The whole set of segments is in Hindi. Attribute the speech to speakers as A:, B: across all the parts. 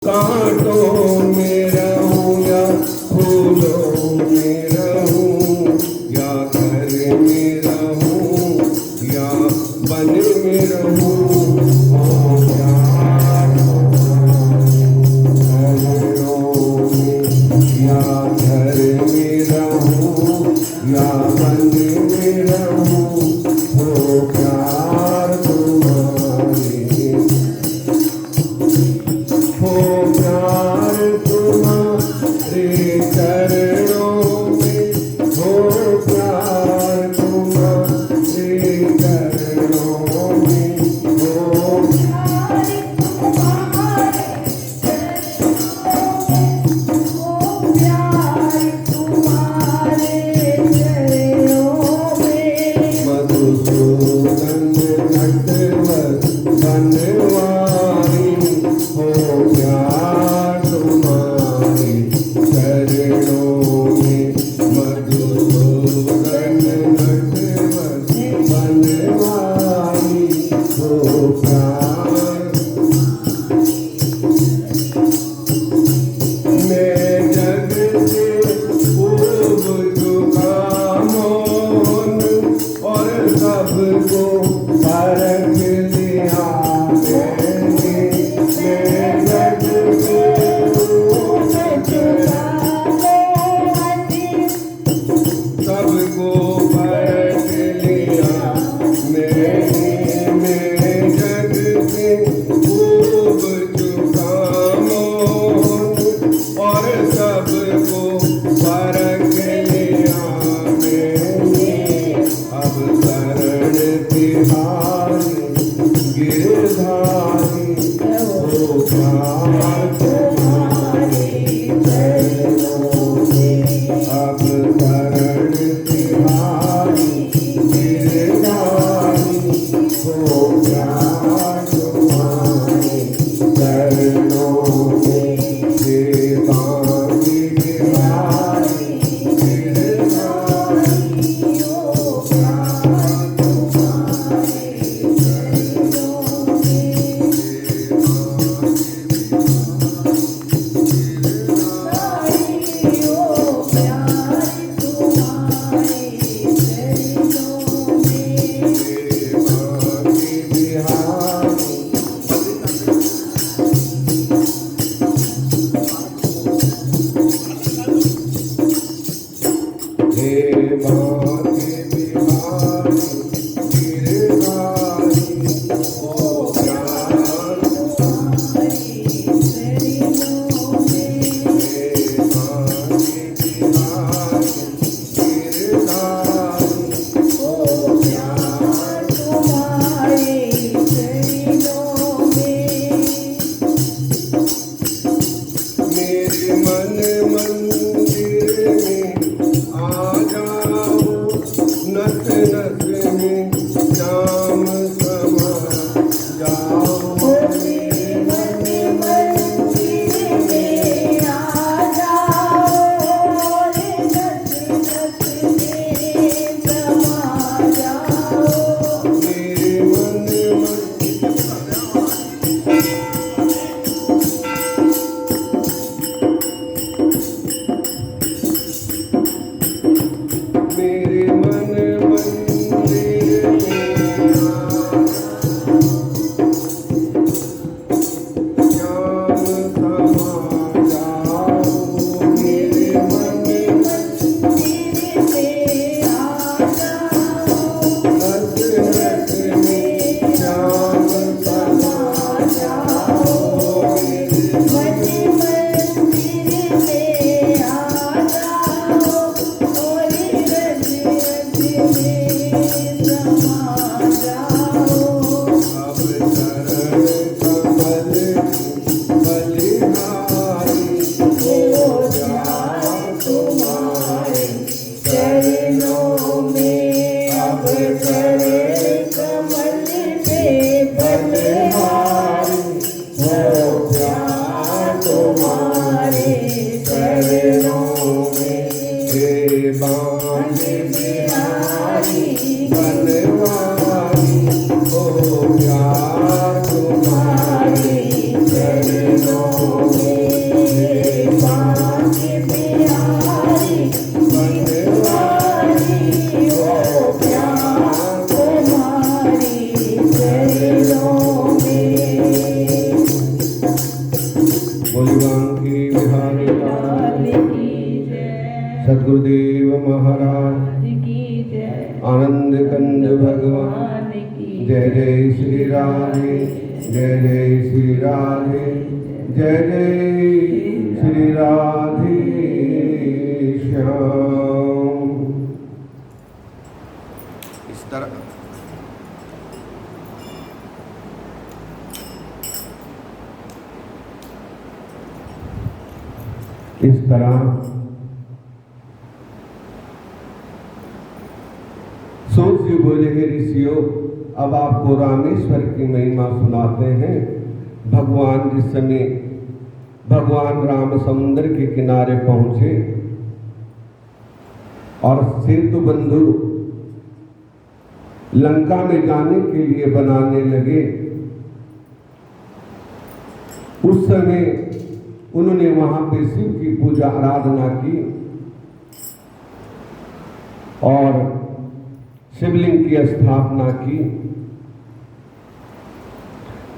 A: कांटों में रहूं या फूलों में रहूं या घर में रहूं या वन में रहूं या घर में रहूं या वन में रहूं हो प्यार तुम्हारे हो प्यार तुम्हारे चरणों में हो प्यार तुम्हारे चरणों में हो मधुसूदन नटवर बनवारी हो प्यार तुम्हारे चरणों में मधुसूदन नटवर बनवारी हो प्यार मैं जग से खूब झुका मोहन और सबको परख लिया मैंने मैं जग से सबको परख लिया मैंने मैं जग से खूब झुका मोहन और सबको परख लिया मैंने अब शरण तिहारी गिरधारी हो प्यार तुम्हारे चरणों में अब शरण तिहारी गिरधारी हो प्यार तुम्हारे चरणों में हे बांकी बिहारी गिरधारी हो प्यार तुम्हारे चरणों में बांकी बिहारी हे बांके बिहारी गिरधारी हो प्यार हे बांके बिहारी गिरधारी हो प्यार मेरे मन मंदिर में आ जाओ नस नस में श्याम समा जाओ मेरे मन मंदिर में आ जाओ मेरे मन मंदिर में श्याम समा जाओ मेरे मन नस नस में श्याम समा जाओ मेरे अब शरण कमल बलिहारी हो प्यार तुम्हारे चरणों में अब शरण कमल पे बलिहारी हो प्यार तुम्हारे चरणों में हे बांके बिहारी बनवारी हो प्यार तुम्हारे चरणों
B: बोलिवांकी बिहारी लाल
A: की जय।
B: सद्गुरुदेव महाराज
A: की जय।
B: आनंद कंद भगवान
A: भगवान की
B: जय जय श्री राधे जय जय श्री राधे जय जय श्री राधे श्याम। इस तरह सूत जी बोले, हे ऋषियों, अब आपको रामेश्वर की महिमा सुनाते हैं। भगवान जिस समय भगवान राम समुद्र के किनारे पहुंचे और सेतु बंधु लंका में जाने के लिए बनाने लगे, उस समय उन्होंने वहां पे शिव की पूजा आराधना की और शिवलिंग की स्थापना की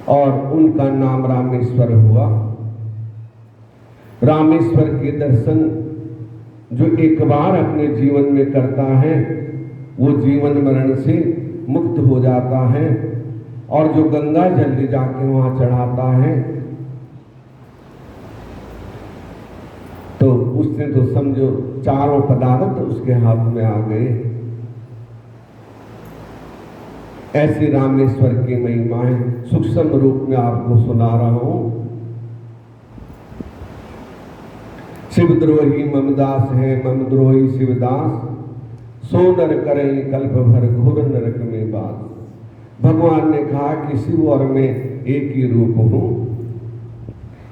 B: और उनका नाम रामेश्वर हुआ। रामेश्वर के दर्शन जो एक बार अपने जीवन में करता है वो जीवन मरण से मुक्त हो जाता है, और जो गंगा जल ले जाके वहां चढ़ाता है तो उसने तो समझो चारों पदार्थ उसके हाथ में आ गए। ऐसी रामेश्वर की महिमाएं सूक्ष्म रूप में आपको सुना रहा हूं। शिवद्रोही ममदास है ममद्रोही शिवदास, सो नर करें कल्प भर घोर नरक में बास। भगवान ने कहा कि शिव और मैं एक ही रूप हूं,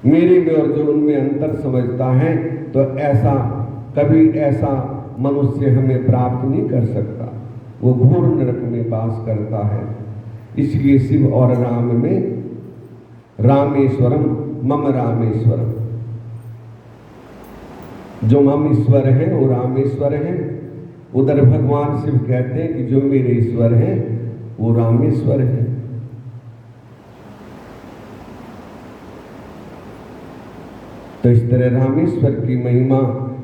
B: मेरे में और जो उनमें अंतर समझता है तो ऐसा कभी ऐसा मनुष्य हमें प्राप्त नहीं कर सकता, वो घोर नरक में वास करता है। इसलिए शिव और राम में रामेश्वरम मम रामेश्वरम, जो मम ईश्वर है वो रामेश्वर है। उधर भगवान शिव कहते हैं कि जो मेरे ईश्वर हैं वो रामेश्वर है। तो इस तरह रामेश्वर की महिमा।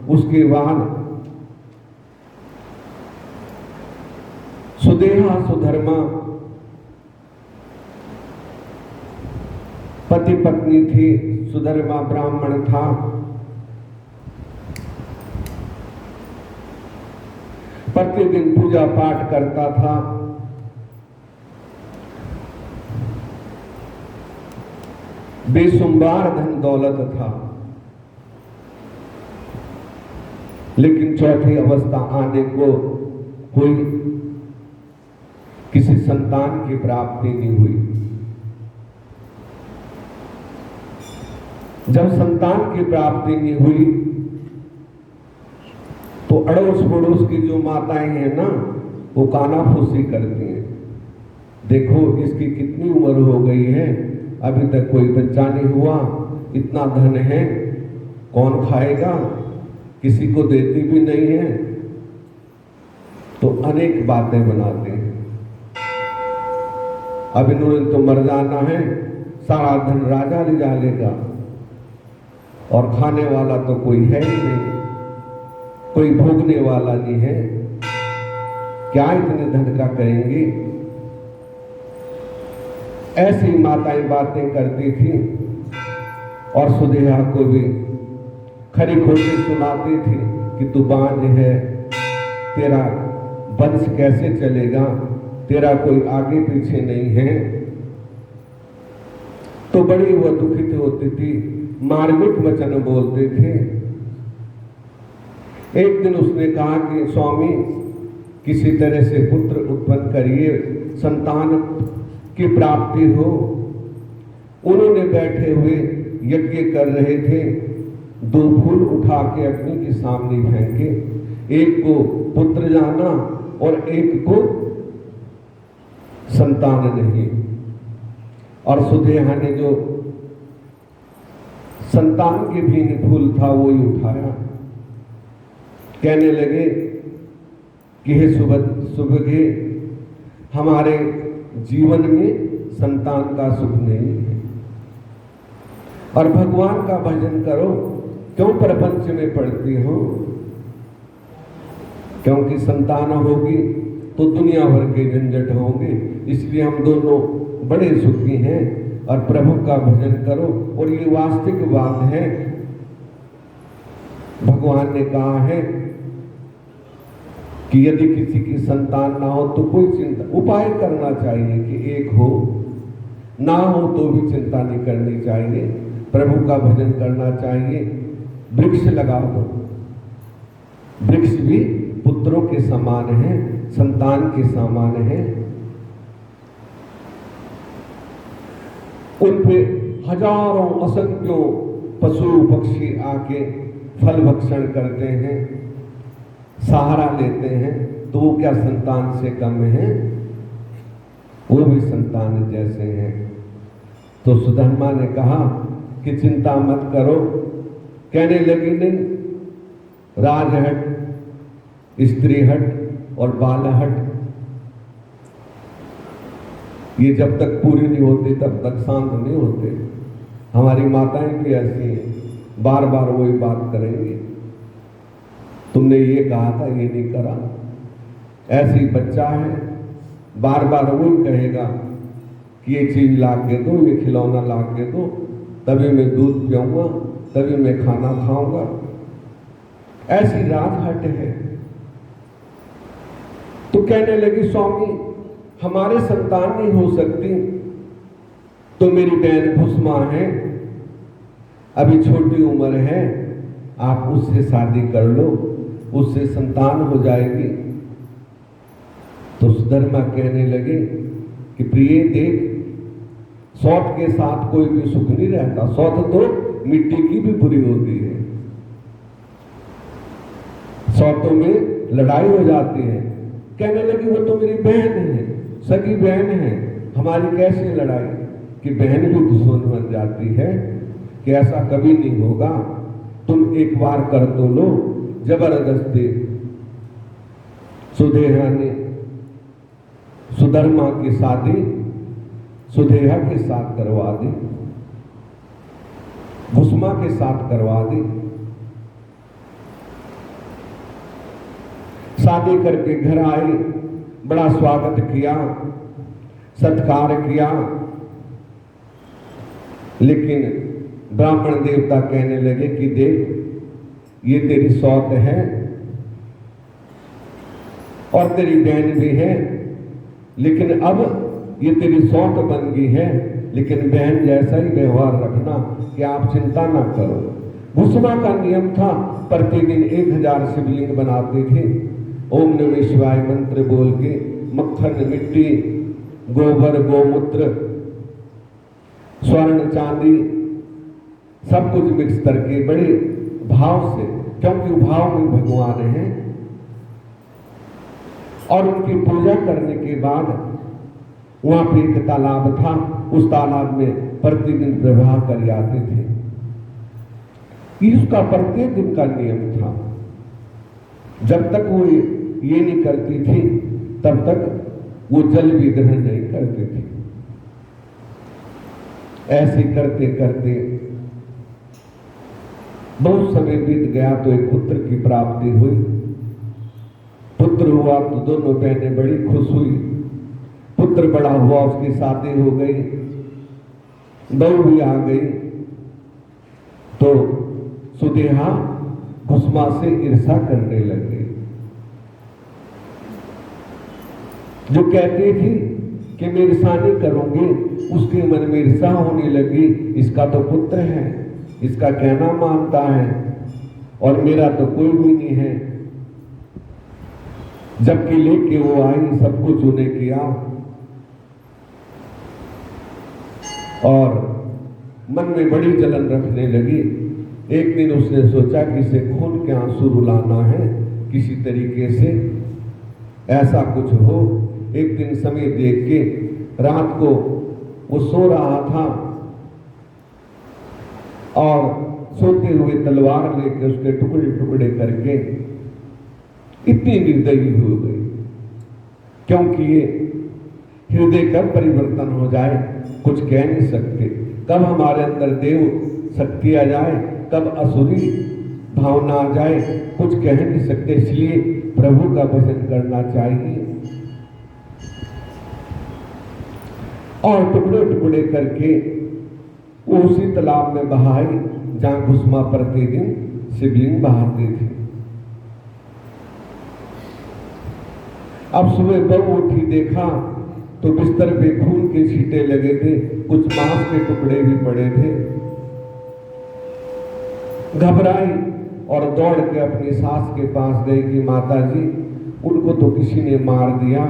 B: उसके बाद सुदेहा सुधर्मा पति पत्नी थी। सुधर्मा ब्राह्मण था, प्रतिदिन पूजा पाठ करता था। बेशुमार धन दौलत था, लेकिन चौथी अवस्था आने को कोई किसी संतान की प्राप्ति नहीं हुई। जब संतान की प्राप्ति नहीं हुई तो अड़ोस पड़ोस की जो माताएं हैं ना, वो कानाफूसी करती हैं। देखो इसकी कितनी उम्र हो गई है, अभी तक कोई बच्चा नहीं हुआ, इतना धन है, कौन खाएगा, किसी को देती भी नहीं है। तो अनेक बातें बनाते हैं। अब इन्होंने तो मर जाना है, सारा धन राजा ले जा लेगा और खाने वाला तो कोई है ही नहीं, कोई भोगने वाला नहीं है, क्या इतने धन का करेंगे। ऐसी माताएं बातें करती थी और सुदेहा को भी खरी खोटी सुनाती थी कि तू बांझ है, तेरा वंश कैसे चलेगा, तेरा कोई आगे पीछे नहीं है। तो बड़ी वह दुखित होती थी, मार्मिक वचन बोलते थे। एक दिन उसने कहा कि स्वामी किसी तरह से पुत्र उत्पन्न करिए, संतान की प्राप्ति हो। उन्होंने बैठे हुए यज्ञ कर रहे थे, दो फूल उठा के अग्नि के सामने फेंके, एक को पुत्र जाना और एक को संतान नहीं। और सुदेहा ने जो संतान के भी फूल था वो ही उठाया। कहने लगे कि हे सुबह हमारे जीवन में संतान का सुख नहीं है, और भगवान का भजन करो। क्यों प्रपंच में पड़ती हो? क्योंकि संतान होगी तो दुनिया भर के झंझट होंगे, इसलिए हम दोनों बड़े सुखी हैं। और प्रभु का भजन करो। और ये वास्तविक बात है, भगवान ने कहा है कि यदि किसी की संतान ना हो तो कोई चिंता, उपाय करना चाहिए कि एक हो, ना हो तो भी चिंता नहीं करनी चाहिए, प्रभु का भजन करना चाहिए। वृक्ष लगा दो, वृक्ष भी पुत्रों के समान है, संतान के समान है। उन पे हजारों असंख्यों पशु पक्षी आके फल भक्षण करते हैं, सहारा लेते हैं, तो वो क्या संतान से कम है? वो भी संतान जैसे हैं। तो सुधर्मा ने कहा कि चिंता मत करो। कहने लगी नहीं, राजहट, स्त्रीहट और बालहट ये जब तक पूरी नहीं होती तब तक शांत नहीं होते। हमारी माताएं भी ऐसी हैं, बार बार वही बात करेंगी, तुमने ये कहा था, ये नहीं करा। ऐसी बच्चा है, बार बार वही कहेगा कि ये चीज ला के दो, ये खिलौना ला के दो, तभी मैं दूध पीऊंगा, तभी मैं खाना खाऊंगा। ऐसी राजहट है। तो कहने लगी, स्वामी हमारे संतान नहीं हो सकती तो मेरी बहन भुस्मा है, अभी छोटी उम्र है, आप उससे शादी कर लो, उससे संतान हो जाएगी। तो सुधर्मा कहने लगे कि प्रिय देख, सौत के साथ कोई भी सुख नहीं रहता, सौत तो मिट्टी की भी बुरी होती है, सौतों में लड़ाई हो जाती है। कहने लगी वो तो मेरी बहन है, सगी बहन है, हमारी कैसे लड़ाई? कि बहन भी दुश्मन बन जाती है, कि ऐसा कभी नहीं होगा, तुम एक बार कर तो लो। जबरदस्ती सुधेहा ने सुधर्मा की शादी सुधेहा के साथ करवा दी, भुस्मा के साथ करवा दी। शादी करके घर आई, बड़ा स्वागत किया, सत्कार किया, लेकिन ब्राह्मण देवता कहने लगे कि देख ये तेरी सौत है और तेरी बहन भी है, लेकिन अब ये तेरी सौत बन गई है, लेकिन बहन जैसा ही व्यवहार रखना, कि आप चिंता ना करो। भुस्मा का नियम था, प्रतिदिन 1000 शिवलिंग बनाते थे, ओम नमः शिवाय मंत्र बोल के, मक्खन, मिट्टी, गोबर, गोमूत्र, स्वर्ण, चांदी सब कुछ मिक्स करके बड़े भाव से, क्योंकि भाव में भगवान है। और उनकी पूजा करने के बाद वहां पे एक तालाब था, उस तालाब में प्रतिदिन प्रवाह कर आते थे। इसका प्रत्येक दिन का नियम था। जब तक वो ये नहीं करती थी तब तक वो जल भी ग्रहण नहीं करती थी। ऐसे करते करते बहुत समय बीत गया तो एक पुत्र की प्राप्ति हुई। पुत्र हुआ तो दोनों बहनें बड़ी खुश हुई। पुत्र बड़ा हुआ, उसकी शादी हो गई, बहू भी आ गई। तो सुधेहा भुस्मा से ईर्षा करने लग गई, जो कहती थी कि मैं ईर्षा नहीं करूंगी, उसके मन में ईर्षा होने लगी। इसका तो पुत्र है, इसका कहना मानता है और मेरा तो कोई भी नहीं है। जबकि लेके वो आई, सब कुछ उन्हें किया और मन में बड़ी जलन रखने लगी। एक दिन उसने सोचा कि इसे खून के आंसू रुलाना है किसी तरीके से, ऐसा कुछ हो। एक दिन समय देख के रात को वो सो रहा था और सोते हुए तलवार लेके उसके टुकड़े टुकड़े करके इतनी निर्दयी हो गई, क्योंकि ये हृदय कब परिवर्तन हो जाए कुछ कह नहीं सकते। कब हमारे अंदर देव शक्ति आ जाए, कब असुरी भावना आ जाए, कुछ कह नहीं सकते। इसलिए प्रभु का भजन करना चाहिए। और टुकड़े टुकड़े करके वो उसी तालाब में बहाई जहां घुसमा प्रतिदिन शिवलिंग बहाते थे। अब सुबह बहू उठी, देखा तो बिस्तर पे खून के छींटे लगे थे, कुछ मांस के टुकड़े भी पड़े थे। घबराई और दौड़ के अपनी सास के पास गई कि माता जी, उनको तो किसी ने मार दिया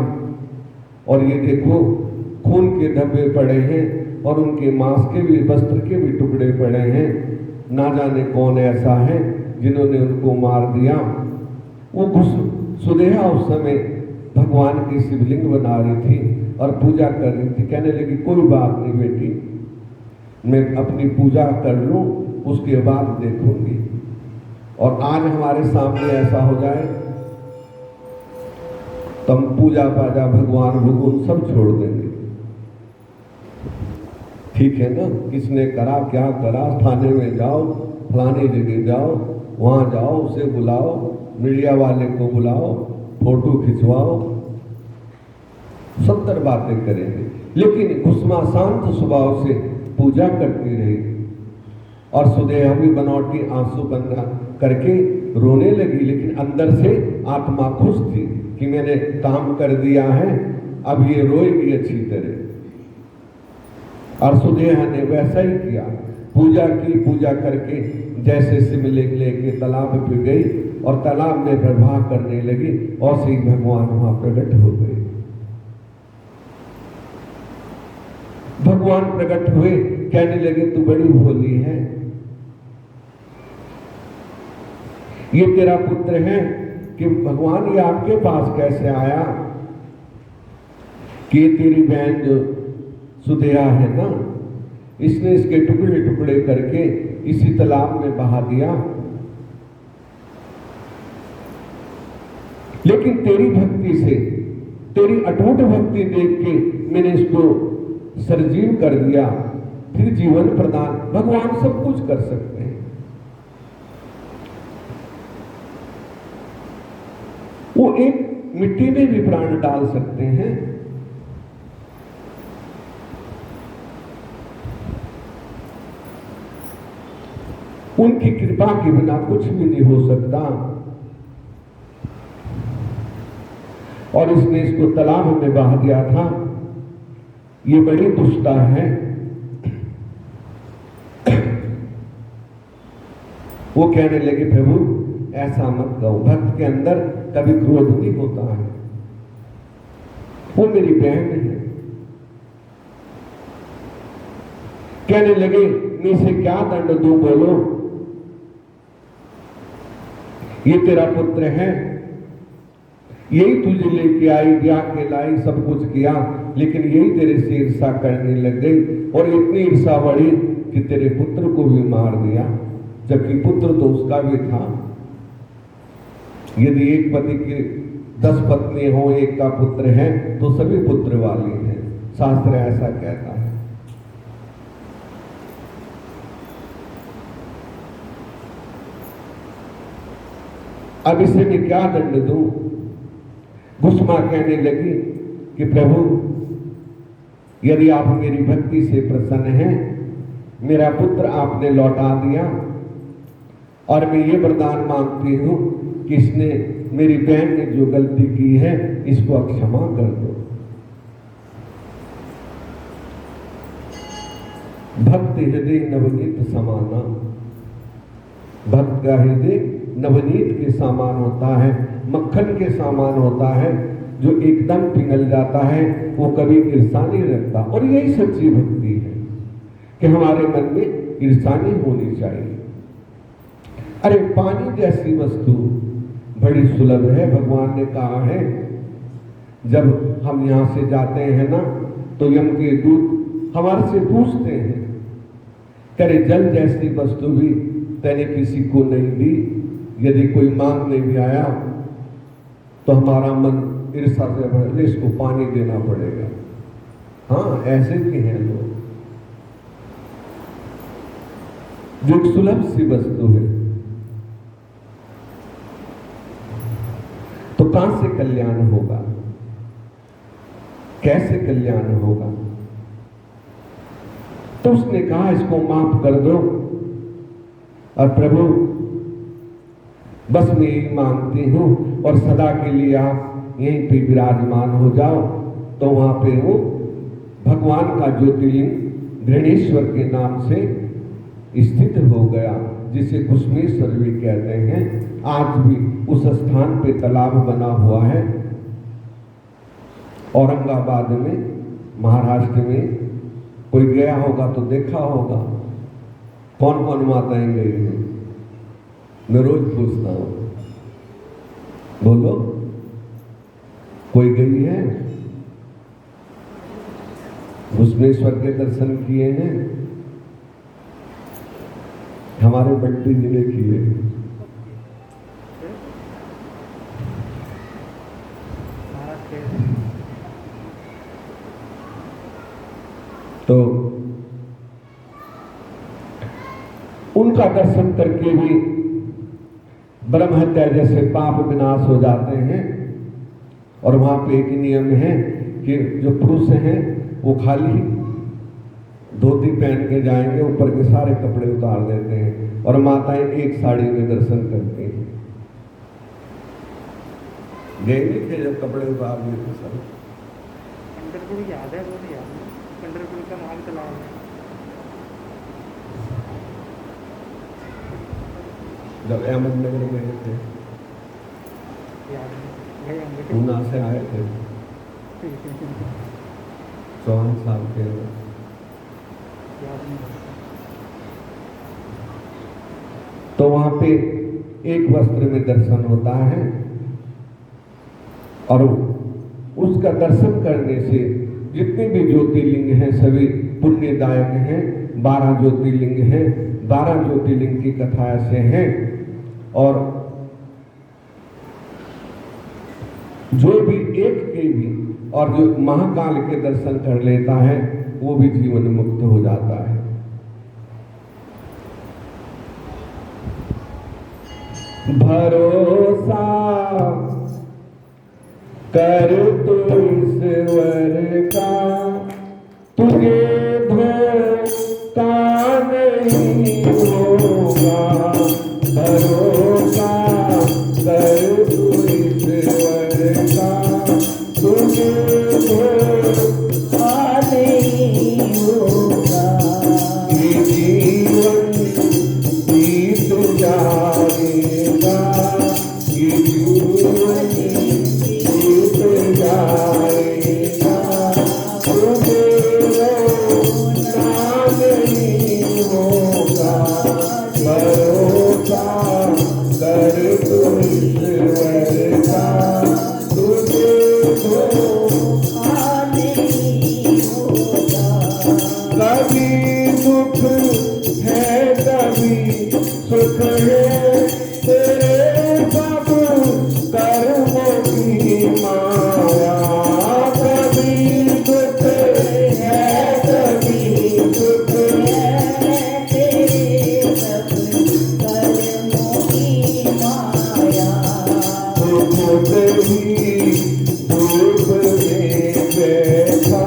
B: और ये देखो खून के धब्बे पड़े हैं और उनके मांस के भी, वस्त्र के भी टुकड़े पड़े हैं। ना जाने कौन ऐसा है जिन्होंने उनको मार दिया। वो सुदेहा उस समय भगवान की शिवलिंग बना रही थी और पूजा कर रही थी। कहने लगी कोई बात नहीं बेटी, मैं अपनी पूजा कर लूं, उसके बाद देखूंगी। और आज हमारे सामने ऐसा हो जाए तो हम पूजा पाजा भगवान भगवान सब छोड़ देंगे। ठीक है ना, किसने करा क्या करा, थाने में जाओ, फलानी जगह जाओ, वहां जाओ, उसे बुलाओ, मीडिया वाले को बुलाओ, फोटो खिंचवाओ, 70 बातें करेंगे। लेकिन घुसमा शांत स्वभाव से पूजा करती रही और सुदेहा भी बनौटी आंसू बंदा करके रोने लगी। लेकिन अंदर से आत्मा खुश थी कि मैंने काम कर दिया है, अब ये रोएगी अच्छी तरह। और सुदेहा ने वैसा ही किया, पूजा की। पूजा करके जैसे शिवलिंग लेके तालाब पे गई और तालाब में प्रवाह करने लगी और से भगवान वहां प्रकट हो गए। भगवान प्रकट हुए, कहने लगे तू बड़ी भोली है, ये तेरा पुत्र है। कि भगवान ये आपके पास कैसे आया? कि तेरी बहन जो सुदेहा है ना, इसने इसके टुकड़े टुकड़े करके इसी तालाब में बहा दिया। लेकिन तेरी भक्ति से, तेरी अटूट भक्ति देख के मैंने इसको सरजीव कर दिया, फिर जीवन प्रदान। भगवान सब कुछ कर सकते हैं। वो एक मिट्टी में भी प्राण डाल सकते हैं। उनकी कृपा के बिना कुछ भी नहीं हो सकता। और इसने इसको तालाब में बहा दिया था। ये बड़ी दुष्टा है। वो कहने लगे प्रभु ऐसा मत कहो, भक्त के अंदर कभी क्रोध नहीं होता है, वो मेरी बहन है। कहने लगे मैं इसे क्या दंड दूं, बोलो। ये तेरा पुत्र है, यही तुझे लेके आई, ब्याह के लाई, सब कुछ किया, लेकिन यही तेरे से ईर्षा करने लग गई और इतनी ईर्षा बढ़ी कि तेरे पुत्र को भी मार दिया, जबकि पुत्र तो उसका भी था। यदि एक पति की 10 पत्नी हो, एक का पुत्र है तो सभी पुत्र वाली हैं, शास्त्र ऐसा कहता है। अब इसे मैं क्या दंड दूं? घुसमा कहने लगी कि प्रभु यदि आप मेरी भक्ति से प्रसन्न हैं, मेरा पुत्र आपने लौटा दिया और मैं ये वरदान मांगती हूं कि इसने, मेरी बहन ने जो गलती की है, इसको क्षमा कर दो। भक्त हृदय नवनीत समाना, भक्त का हृदय नवनीत के समान होता है, मक्खन के समान होता है, जो एकदम पिघल जाता है, वो कभी ईर्षा नहीं रखता। और यही सच्ची भक्ति है कि हमारे मन में ईर्षा नहीं होनी चाहिए। अरे पानी जैसी वस्तु बड़ी सुलभ है, भगवान ने कहा है। जब हम यहां से जाते हैं ना, तो यम के दूत हमारे से पूछते हैं, करे जल जैसी वस्तु भी तैने किसी को नहीं दी, यदि कोई मांगने भी आया तो हमारा मन ईर्षा से भर, इसको पानी देना पड़ेगा। हाँ, ऐसे भी हैं लोग। जो एक सुलभ सी वस्तु है, तो कहां से कल्याण होगा, कैसे कल्याण होगा? तो उसने कहा इसको माफ कर दो और प्रभु बस मैं यही मांगती हूं और सदा के लिए आप यहीं पे विराजमान हो जाओ। तो वहां पे वो भगवान का ज्योतिर्लिंग घृणेश्वर के नाम से स्थित हो गया, जिसे घुश्मेश्वर भी कहते हैं। आज भी उस स्थान पे तालाब बना हुआ है। औरंगाबाद में, महाराष्ट्र में कोई गया होगा तो देखा होगा। कौन कौन माताएं गई हैं? मैं रोज पूछता हूं, बोलो कोई गई है? घुश्मेश्वर के दर्शन किए हैं? हमारे बंटी जी ने किए। तो उनका दर्शन करके भी ब्रह्म हत्या जैसे पाप विनाश हो जाते हैं। और वहां पे एक नियम है कि जो पुरुष हैं वो खाली धोती पहन के जाएंगे, ऊपर के सारे कपड़े उतार देते हैं, और माताएं एक साड़ी में दर्शन करती हैं। गए नहीं थे जब कपड़े उतार दिए थे सब?
C: पंढरपुर याद है, वो याद है, पंढरपुर का नाम तालाब है।
B: जब अहमदनगर गए थे,
C: याद है, गए होंगे।
B: पूना से आए थे 54 साल के।
C: याद नहीं।
B: तो वहां पे एक वस्त्र में दर्शन होता है, और उसका दर्शन करने से जितने भी ज्योतिर्लिंग हैं सभी पुण्यदायक हैं। 12 ज्योतिर्लिंग हैं। 12 ज्योतिर्लिंग की कथा ऐसे हैं, और जो भी एक के भी और जो महाकाल के दर्शन कर लेता है वो भी जीवन मुक्त हो जाता है। भरोसा कर तू ईश्वर का, तुझे धोखा नहीं होगा। भरोसा कर तू ईश्वर का, तुझे धोखा नहीं होगा। ये जीवन बीत जाएगा, ये जीवन बीत जाएगा। तुझे रोना नहीं होगा। भरोसा कर तू ईश्वर का, तुझे धोखा नहीं होगा। कभी दुख है कभी सुख है, तेरे सब कर्मों की माया। कभी दुख है कभी सुख है, तेरे सब कर्मों की माया। खुद ही धूप में बैठा,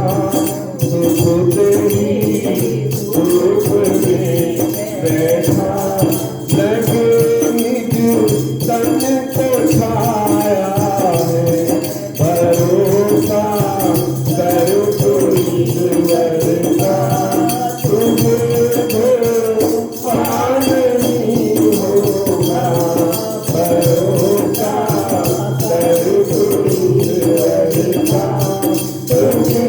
B: खुद ही धूप में बैठा, लगे निज तन को छाया है। भरोसा कर तू ईश्वर का, तुझे धोखा नहीं होगा। भरोसा कर तू ईश्वर का, तुझे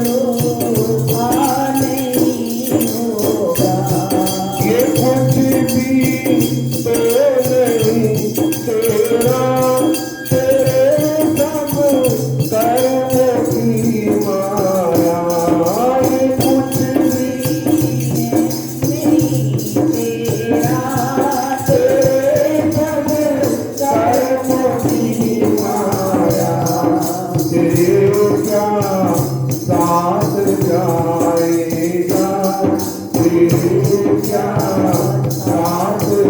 B: धोखा नहीं होगा। ये कुछ भी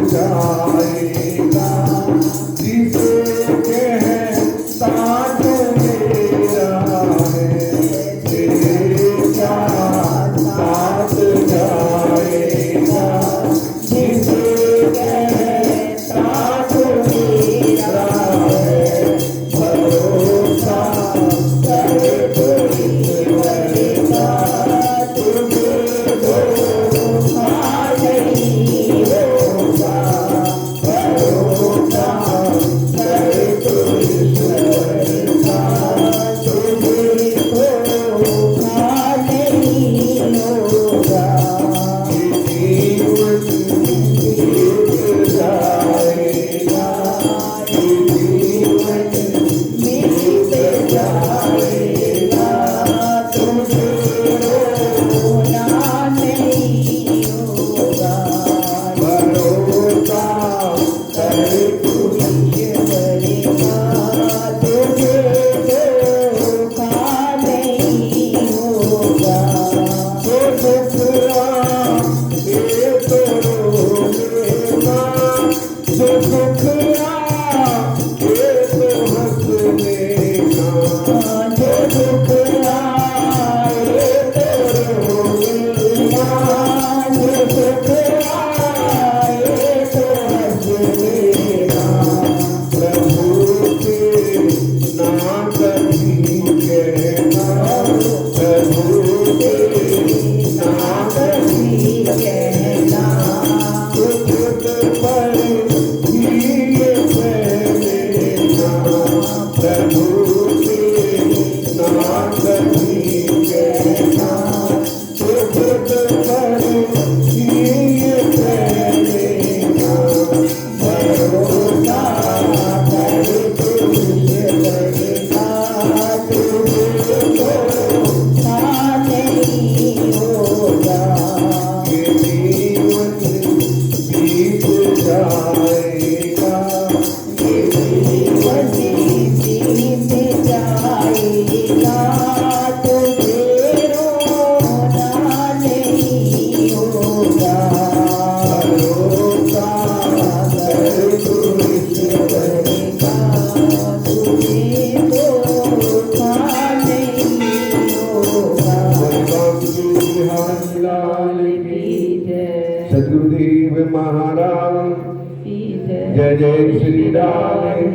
B: जाएगा जिसे कहता जो मेरा है तेरा साथ जाएगा जिसे कहता जो मेरा है भरोसा कर तो ईश्वर का तुझे धोखा नहीं होगा भरोसा कर तो ईश्वर का तुझे धोखा नहीं होगा जीवन बीत जाएगा जीवन बीत जाएगा तुझे रोना नहीं होगा भरोसा कर तू ईश्वर का तुझे धोखा नहीं होगा जो दुखरा ये तो रोलेगा जो दुखरा ये तो हंसलेगा जो दुखरा ये तो रोलेगा जो दुखरा ये तो हंसलेगा प्रभु के नाम कभी कहना प्रभु के नाम कभी कहना खुद पर ही ये फैलेगा प्रभु के नाम कभी कहना खुद पर ही ये फैलेगा भरोसा कर तू ईश्वर का तुझे धोखा नहीं होगा ये जीवन बीत जाएगा ये जीवन बीत जाएगा तुझे रोना नहीं होगा भरोसा कर तू ईश्वर का तुझे धोखा नहीं होगा लाल की
A: जय
B: सदगुरुदेव महाराज
A: की जय
B: जय जय श्री राधे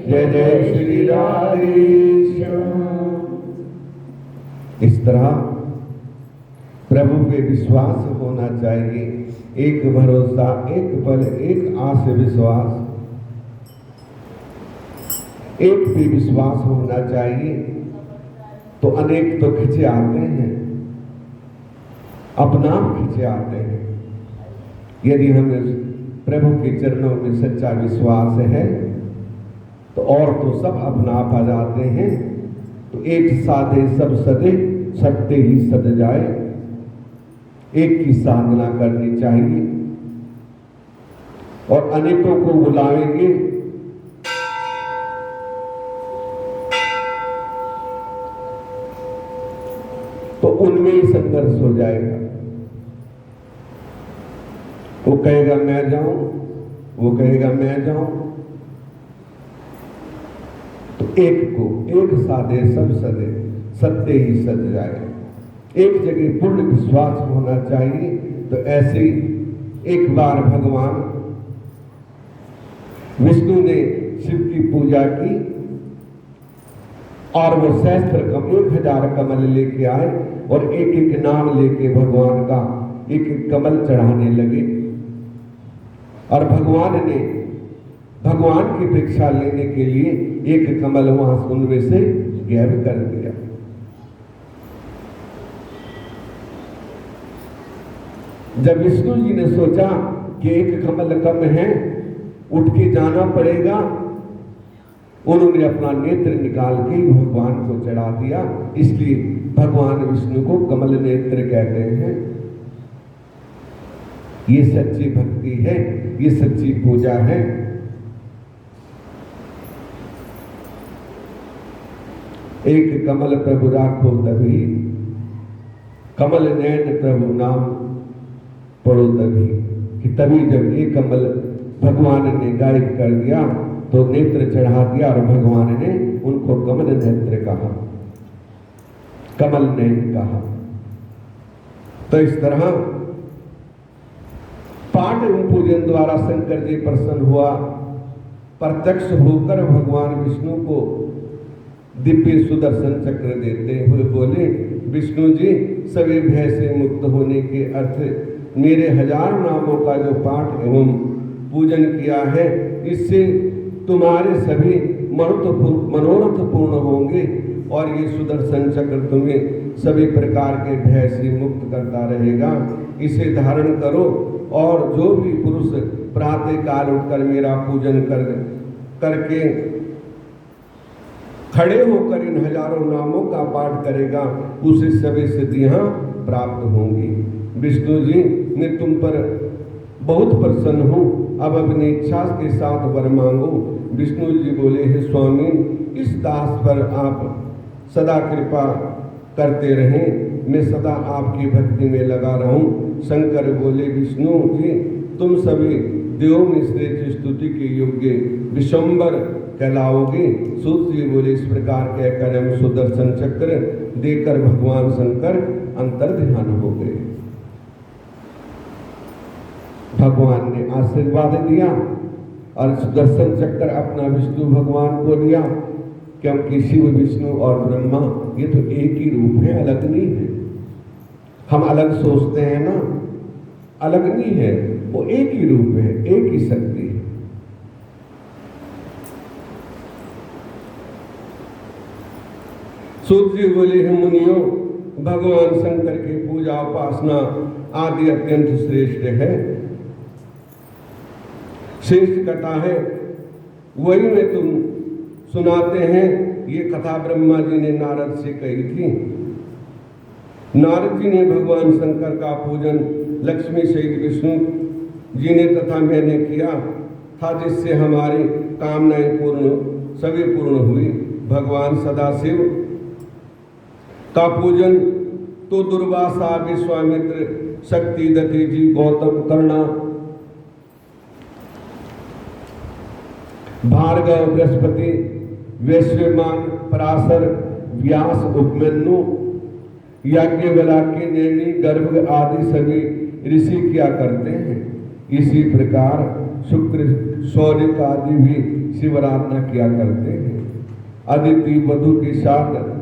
B: जय जय श्री राधे इस तरह प्रभु पे विश्वास होना चाहिए एक भरोसा एक बल एक आस विश्वास एक भी विश्वास होना चाहिए तो अनेक तो खिंचे आते हैं अपना खिंचे आते हैं यदि हमें प्रभु के चरणों में सच्चा विश्वास है तो और तो सब अपना आप आ जाते हैं तो एक साधे सब सदे सत्य ही सद जाए एक की साधना करनी चाहिए और अनेकों को बुलाएंगे तो उनमें ही संघर्ष हो जाएगा वो कहेगा मैं जाऊं वो कहेगा मैं जाऊं तो एक को एक साधे सब सदे सत्य ही सद जाए एक जगह पूर्ण विश्वास होना चाहिए तो ऐसे ही एक बार भगवान विष्णु ने शिव की पूजा की और वो सहस्त्र 1000 कमल लेके आए और एक एक नाम लेके भगवान का एक एक कमल चढ़ाने लगे और भगवान ने भगवान की भिक्षा लेने के लिए एक कमल वहां उनमें से गायब कर दिया जब विष्णु जी ने सोचा कि एक कमल कम है उठ के जाना पड़ेगा उन्होंने अपना नेत्र निकाल के भगवान को चढ़ा दिया इसलिए भगवान विष्णु को कमल नेत्र कहते हैं ये सच्ची भक्ति है ये सच्ची पूजा है एक कमल प्रभु राखो तभी कमल नैन प्रभु नाम पढ़ो तभी कि तभी जब ये कमल भगवान ने गायब कर दिया तो नेत्र चढ़ा दिया और भगवान ने उनको कमल नेत्र कहा, कमल नयन कहा। तो इस तरह पाठ एवं पूजन द्वारा शंकर जी प्रसन्न हुआ। प्रत्यक्ष होकर भगवान विष्णु को दिव्य सुदर्शन चक्र देते हुए बोले, विष्णु जी सभी भय से मुक्त होने के अर्थ मेरे 1000 नामों का जो पाठ एवं पूजन किया है, इससे तुम्हारे सभी मनोरथ पूर्ण होंगे और ये सुदर्शन चक्र तुम्हें सभी प्रकार के भय से मुक्त करता रहेगा। इसे धारण करो और जो भी पुरुष प्रातः काल उठकर मेरा पूजन करके खड़े होकर इन 1000 नामों का पाठ करेगा, उसे सभी सिद्धियां प्राप्त होंगी। विष्णु जी मैं तुम पर बहुत प्रसन्न हूँ, अब अपनी इच्छा के साथ वर मांगो। विष्णु जी बोले, हे स्वामी इस दास पर आप सदा कृपा करते रहें, मैं सदा आपकी भक्ति में लगा रहूं। शंकर बोले, विष्णु जी तुम सभी देव में श्रेष्ठ स्तुति के योग्य विशंबर कहलाओगे। सूत जी बोले, इस प्रकार कहकर हम सुदर्शन चक्र देकर भगवान शंकर अंतर ध्यान हो गए। भगवान ने आशीर्वाद दिया और सुदर्शन चक्र अपना विष्णु भगवान को दिया, क्योंकि शिव विष्णु और ब्रह्मा ये तो एक ही रूप है, अलग नहीं है। हम अलग सोचते हैं ना, अलग नहीं है, वो एक ही रूप है, एक ही शक्ति है। सूत जी बोले, हे मुनियों भगवान शंकर की पूजा उपासना आदि अत्यंत श्रेष्ठ है, श्रेष्ठ कथा है, वही में तुम सुनाते हैं। ये कथा ब्रह्मा जी ने नारद से कही थी। नारद जी ने भगवान शंकर का पूजन लक्ष्मी सहित विष्णु जी ने तथा मैंने किया था, जिससे हमारी कामनाएं सभी पूर्ण हुई। भगवान सदाशिव का पूजन तो दुर्वासा, विश्वामित्र, शक्ति, दति जी, गौतम, कर्णा, भार्गव, बृहस्पति, वैश्वमान, पराशर, व्यास, उपमन्यु, याज्ञवल्क्य, नैमी, गर्भ आदि सभी ऋषि किया करते हैं। इसी प्रकार शुक्र, शौरिक आदि भी शिवराधना किया करते हैं। अदिति वधु के साथ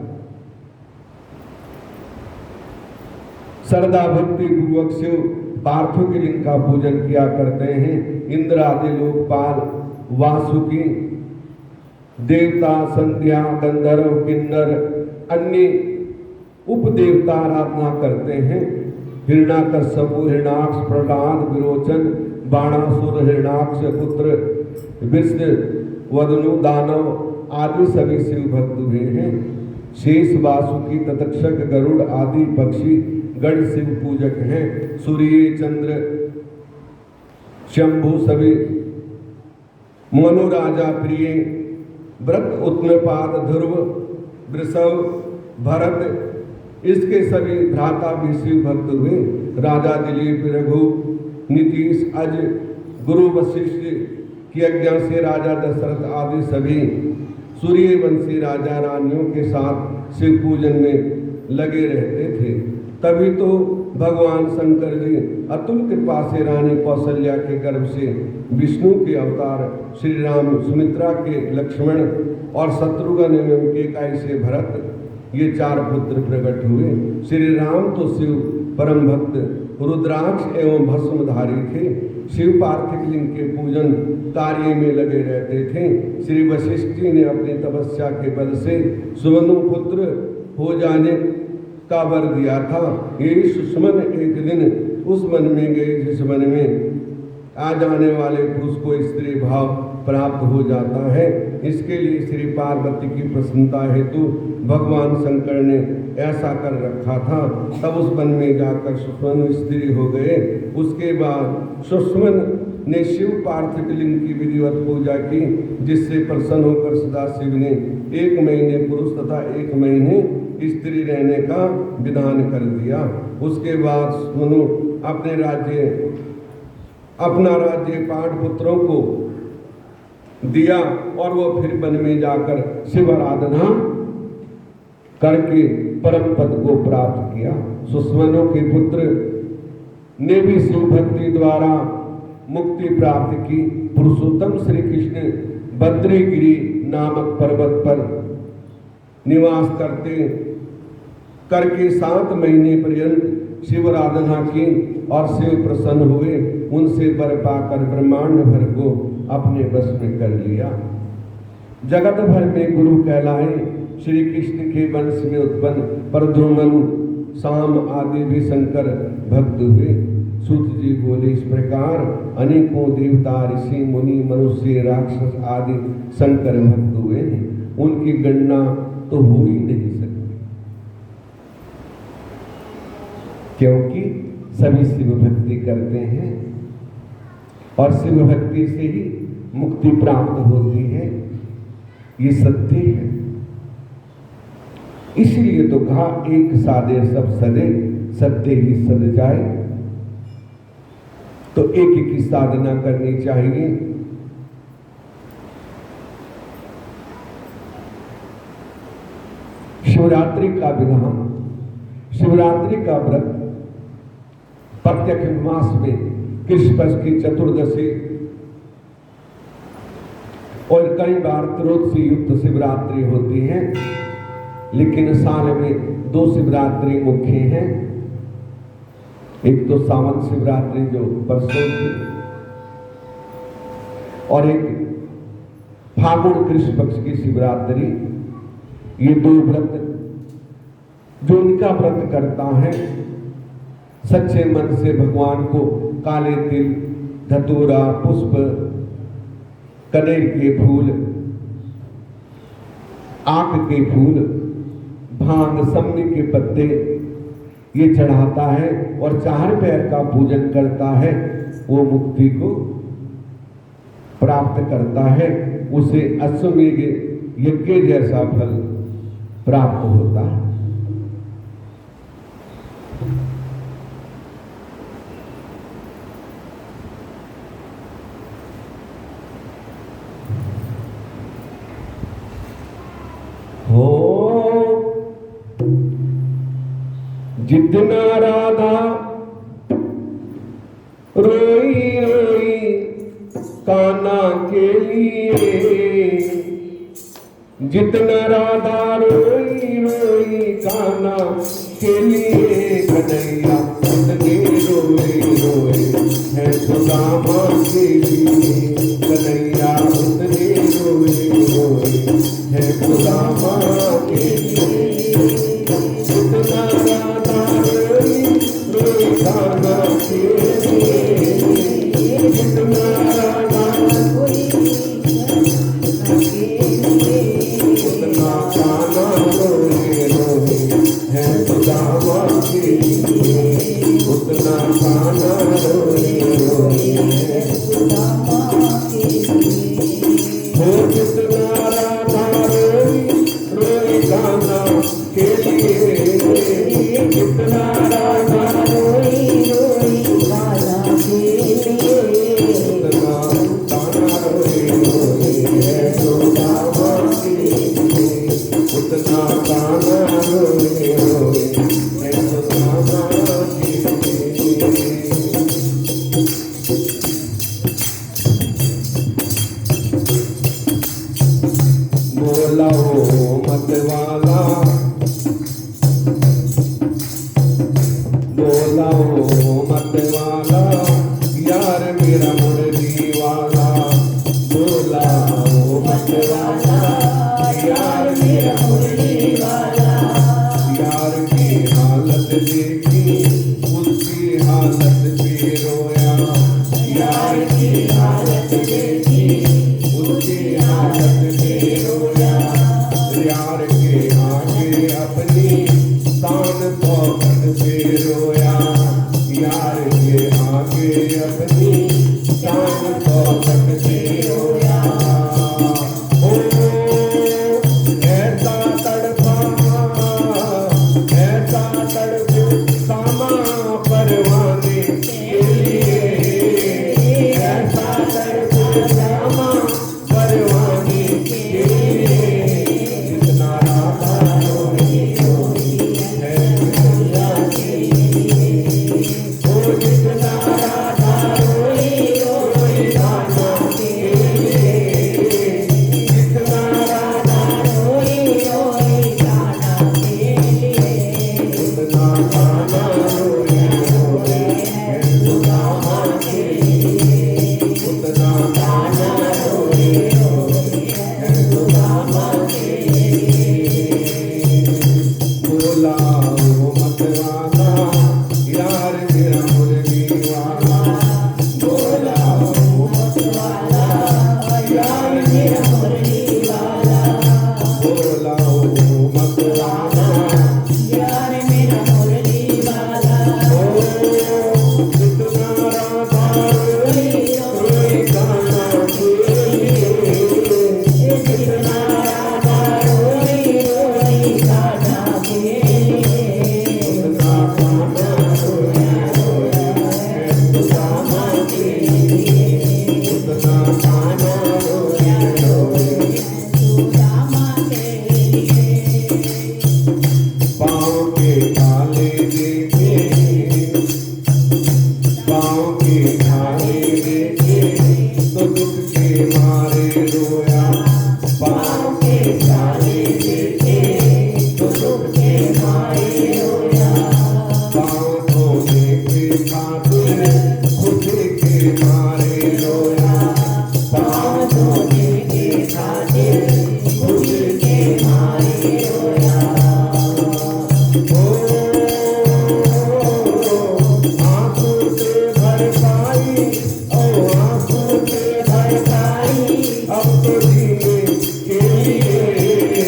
B: श्रद्धा भक्ति पूर्वक शिव पार्थो के लिंग का पूजन किया करते हैं। इंद्र आदि लोकपाल, वासुकी, देवता, संध्या, गंधर्व, किन्नर, अन्य उपदेवता आराधना करते हैं। हिरण्याकश्यप, हिरण्याक्ष, प्रहलाद, विरोचन, बाणासुर, हिरण्याक्ष पुत्र, विष्णु, वदनु, दानव आदि सभी शिव भक्त हुए हैं। शेष, वासुकी, तक्षक, गरुड़ आदि पक्षी गण शिव पूजक हैं। सूर्य, चंद्र, शंभु सभी मनोराजा प्रिय, व्रत, उत्नपाद, ध्रुव, वृषभ, भरत इसके सभी भ्राता भी शिव भक्त हुए। राजा दिलीप, रघु, नीतीश, अज, गुरु वशिष्ठ की आज्ञा से राजा दशरथ आदि सभी सूर्यवंशी राजा रानियों के साथ शिव पूजन में लगे रहते थे। तभी तो भगवान शंकर जी अतुल कृपा से रानी कौशल्या के गर्भ से विष्णु के अवतार श्री राम, सुमित्रा के लक्ष्मण और शत्रुघ्न एवं केकई से भरत ये 4 पुत्र प्रकट हुए। श्री राम तो शिव परम भक्त रुद्राक्ष एवं भस्मधारी थे। शिव पार्थिव लिंग के पूजन कार्य में लगे रहते थे। श्री वशिष्ठ जी ने अपनी तपस्या के बल से सुमनु पुत्र हो जाने का वर दिया था। ये सुमन एक दिन उस मन में गए जिस मन में आ जाने वाले पुरुष को स्त्री भाव प्राप्त हो जाता है। इसके लिए श्री पार्वती की प्रसन्नता हेतु भगवान शंकर ने ऐसा कर रखा था। तब उस वन में जाकर सुष्मन स्त्री हो गए। उसके बाद सुष्मन ने शिव पार्थिव लिंग की विधिवत पूजा की, जिससे प्रसन्न होकर सदाशिव ने 1 महीने पुरुष तथा 1 महीने स्त्री रहने का विधान कर दिया। उसके बाद सुष्मनु अपने राज्य अपना राज्य पांडपुत्रों को दिया और वो फिर वन में जाकर शिव आराधना करके परम पद को प्राप्त किया। सुषमनों के पुत्र ने भी शिव भक्ति द्वारा मुक्ति प्राप्त की। पुरुषोत्तम श्री कृष्ण बद्रीगिरी नामक पर्वत पर निवास करके 7 महीने पर्यंत शिव आराधना की और शिव प्रसन्न हुए। उनसे वर पाकर ब्रह्मांड भर को अपने बस में कर लिया। जगत भर में गुरु कहलाए श्री कृष्ण के वंश में उत्पन्न प्रद्युम्न, साम आदि भी शंकर भक्त हुए। सूत जी बोले, इस प्रकार अनेकों देवता, ऋषि, मुनि, मनुष्य, राक्षस आदि शंकर भक्त हुए हैं। उनकी गणना तो हो ही नहीं सकती, क्योंकि सभी शिव भक्ति करते हैं और शिव भक्ति से ही मुक्ति प्राप्त होती है। ये सत्य है। इसलिए तो कहा, एक साधे सब सदे, सत्य ही सद जाए। तो एक की साधना करनी चाहिए। शिवरात्रि का विधान, शिवरात्रि का व्रत प्रत्यक्ष मास में कृष्ण पक्ष की चतुर्दशी और कई बार त्रोदशी युक्त शिवरात्रि होती है, लेकिन साल में 2 शिवरात्रि मुख्य हैं। एक तो सावन शिवरात्रि जो परसों थी, और एक फागुन कृष्ण पक्ष की शिवरात्रि। ये 2 व्रत जो इनका व्रत करता है, सच्चे मन से भगवान को काले तिल, धतूरा, पुष्प, कनेर के फूल, आक के फूल, भांग, समनी के पत्ते ये चढ़ाता है और 4 पैर का पूजन करता है, वो मुक्ति को प्राप्त करता है। उसे अश्वमेध यज्ञ जैसा फल प्राप्त होता है। जितना राधा रोई रोई कान्हा के लिए, जितना राधा रोई रोई कान्हा के लिए, कन्हैया उतने रोए रोए है सुदामा के लिए। कन्हैया उतने रोए रोए है सुदामा के लिए। जितना राधा रोई रोई कान्हा के लिए, जितना राधा रोई उतना कान्हा रोए रोए है सुदामा के लिए। उतना कान्हा रोए रोए है सुदामा के लिए। हो जितना राधा रोई रोई कान्हा के लिए, जितना राधा रोई रोई कान्हा के लिए, उतना कान्हा रोए रोए है सुदामा के लिए। उतना कान्हा रोए रोए है सुदामा के लिए। बोला हो मत वाला, बोला हो मत वाला, यार मेरा मुरली वाला। बोला हो मत वाला, यार मेरा मुरली वाला। यार की हालत देखी, उसकी हालत पे रोया। यार की हालत देखी, उसकी हालत पे रोया। यार के आगे अपनी शान पौखट पे रोया। यार के आगे अपनी शान पौखट पे रोया। ओ ऐसा तड़पा, ऐसा तड़पा सामा परवाने के लिए। तो जीने के लिए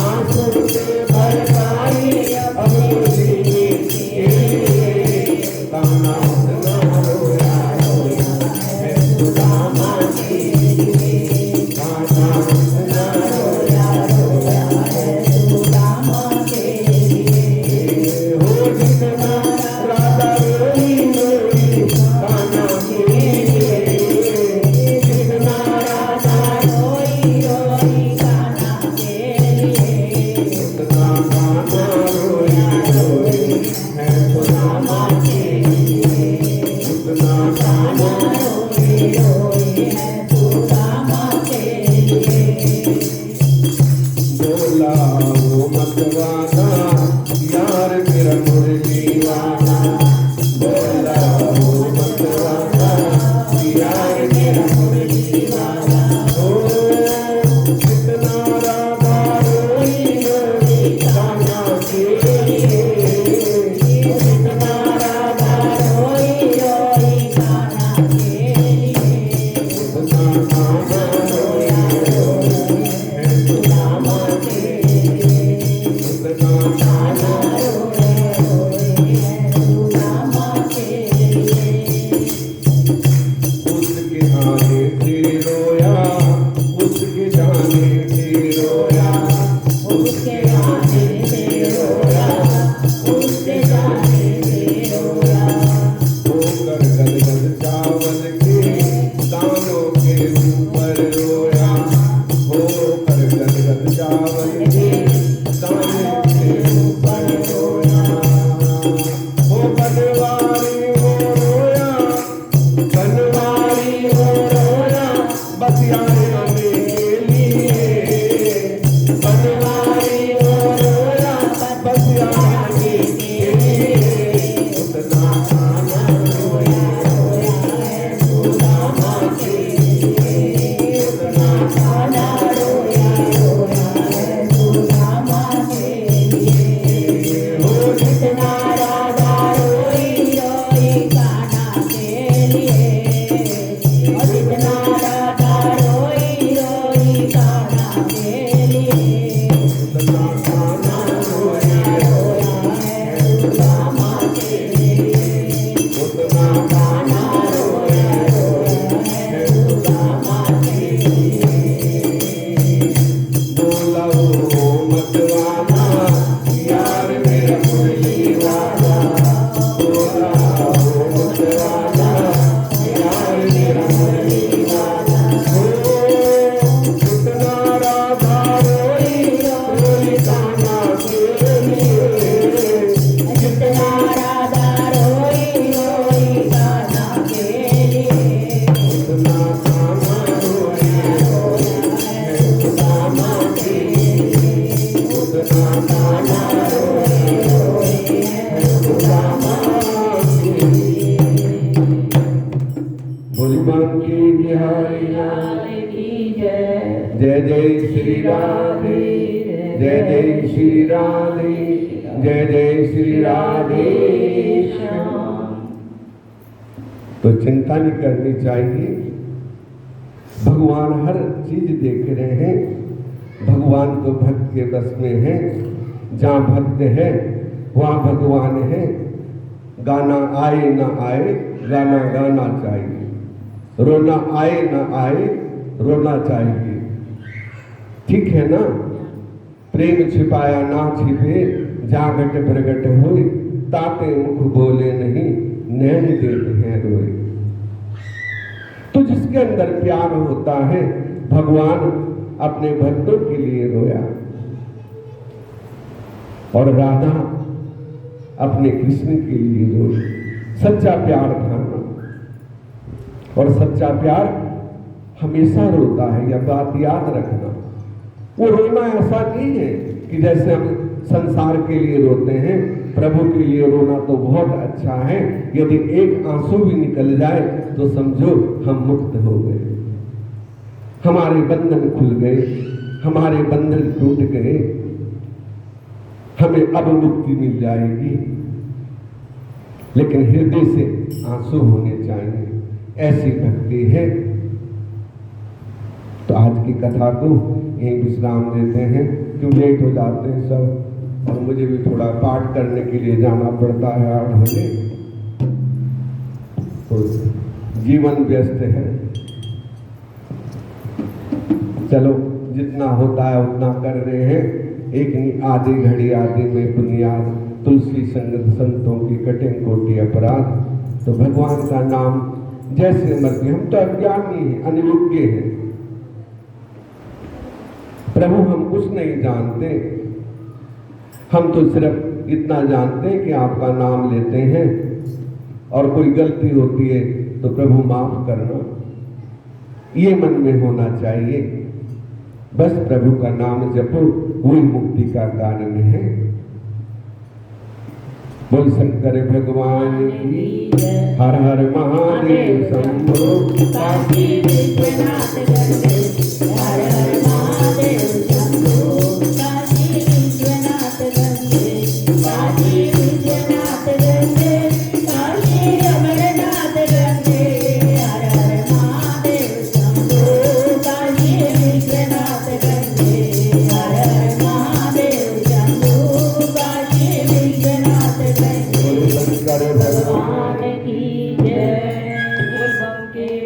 B: आंसू से भरपाई अब तो जीने के लिए कान्हा उतना रोया रोया है सुदामा के लिए कान्हा उतना रोया रोया है सुदामा के लिए हो जितना राधा रोई रोई कान्हा के लिए जितना राधा रोई रोई कान्हा के लिए उतना कान्हा रोई रोई है सुदामा के लिए उतना कान्हा रोई रोई है सुदामा के लिए बोला वो मतवाला यार मेरा मुरली वाला बोला वो मतवाला यार मेरा मुरली वाला ओ कितना राधा रोई रोई कान्हा के लिए कितना राधा रोई रोई कान्हा के लिए उतना कान्हा रोई रोई है सुदामा के लिए उतना कान्हा रोई रोई है सुदामा के लिए उसके आने से रोया उसके जाने से रोया उसके आने से रोया उसके जाने से रोया होकर गदगद चावल के दानों के ऊपर रोया होकर गदगद चावल के दानों के ऊपर रोया वो बनवारी वो रोया बनवारी वो रोया बतियाने के लिए बनवारी वो रोया बतियाने के लिए उतना कान्हा रोया रोया है सुदामा के लिए उतना कान्हा रोया रोया है सुदामा के लिए हो जितना राधा रोई रोई कान्हा के लिए और जितना राधा रोई रोई कान्हा के लिए उतना कान्हा रोया रोया है सुदामा के लिए उतना कान्हा रोया रोया है सुदामा के लिए बोला वो मतवाला यार मेरा मुरली वाला बोला वो मतवाला यार मेरा मुरली वाला ओ कितना राधा रोई रोई कान्हा के लिए कितना राधा रोई रोई कान्हा के लिए उतना कान्हा रोया रोया है सुदामा के लिए उतना कान्हा रोई रोई है सुदामा के लिए बोलीबान की बिहारी लाल
A: की जय
B: जय जय श्री राधे जय जय श्री राधे जय जय श्री राधे
A: श्याम।
B: तो चिंता नहीं करनी चाहिए भगवान हर चीज देख रहे हैं भगवान तो भक्त के बस में है जहाँ भक्त है वहाँ भगवान है गाना आए ना आए गाना गाना चाहिए रोना आए ना आए रोना चाहिए ठीक है ना प्रेम छिपाया ना छिपे जागट प्रगट होए ताते मुख बोले नहीं नैन देते हैं रोए तो जिसके अंदर प्यार होता है भगवान अपने भक्तों के लिए रोया और राधा अपने कृष्ण के लिए रोई सच्चा प्यार था और सच्चा प्यार हमेशा रोता है यह बात याद रखना वो रोना ऐसा नहीं है कि जैसे हम संसार के लिए रोते हैं प्रभु के लिए रोना तो बहुत अच्छा है यदि एक आंसू भी निकल जाए तो समझो हम मुक्त हो गए हमारे बंधन खुल गए हमारे बंधन टूट गए हमें अब मुक्ति मिल जाएगी लेकिन हृदय से आंसू होने चाहिए ऐसी भक्ति है तो आज की कथा को यहीं विश्राम देते हैं, क्यों लेट हो जाते हैं सब, और मुझे भी थोड़ा पाठ करने के लिए जाना पड़ता है 8 बजे, तो जीवन व्यस्त है। चलो जितना होता है उतना कर रहे हैं। एक आधी घड़ी आदि में बुनियाद तुलसी संगत संतों की कटे कोटि अपराध। तो भगवान का नाम जैसे मर्जी, हम तो अज्ञानी हैं, अनिरुद्ध हैं, प्रभु हम कुछ नहीं जानते। हम तो सिर्फ इतना जानते हैं कि आपका नाम लेते हैं और कोई गलती होती है तो प्रभु माफ करना, ये मन में होना चाहिए। बस प्रभु का नाम जपो, वही मुक्ति का कारण है। बोल शंकर भगवान की, हर हर महादेव शंभो,
A: काशी विश्वनाथ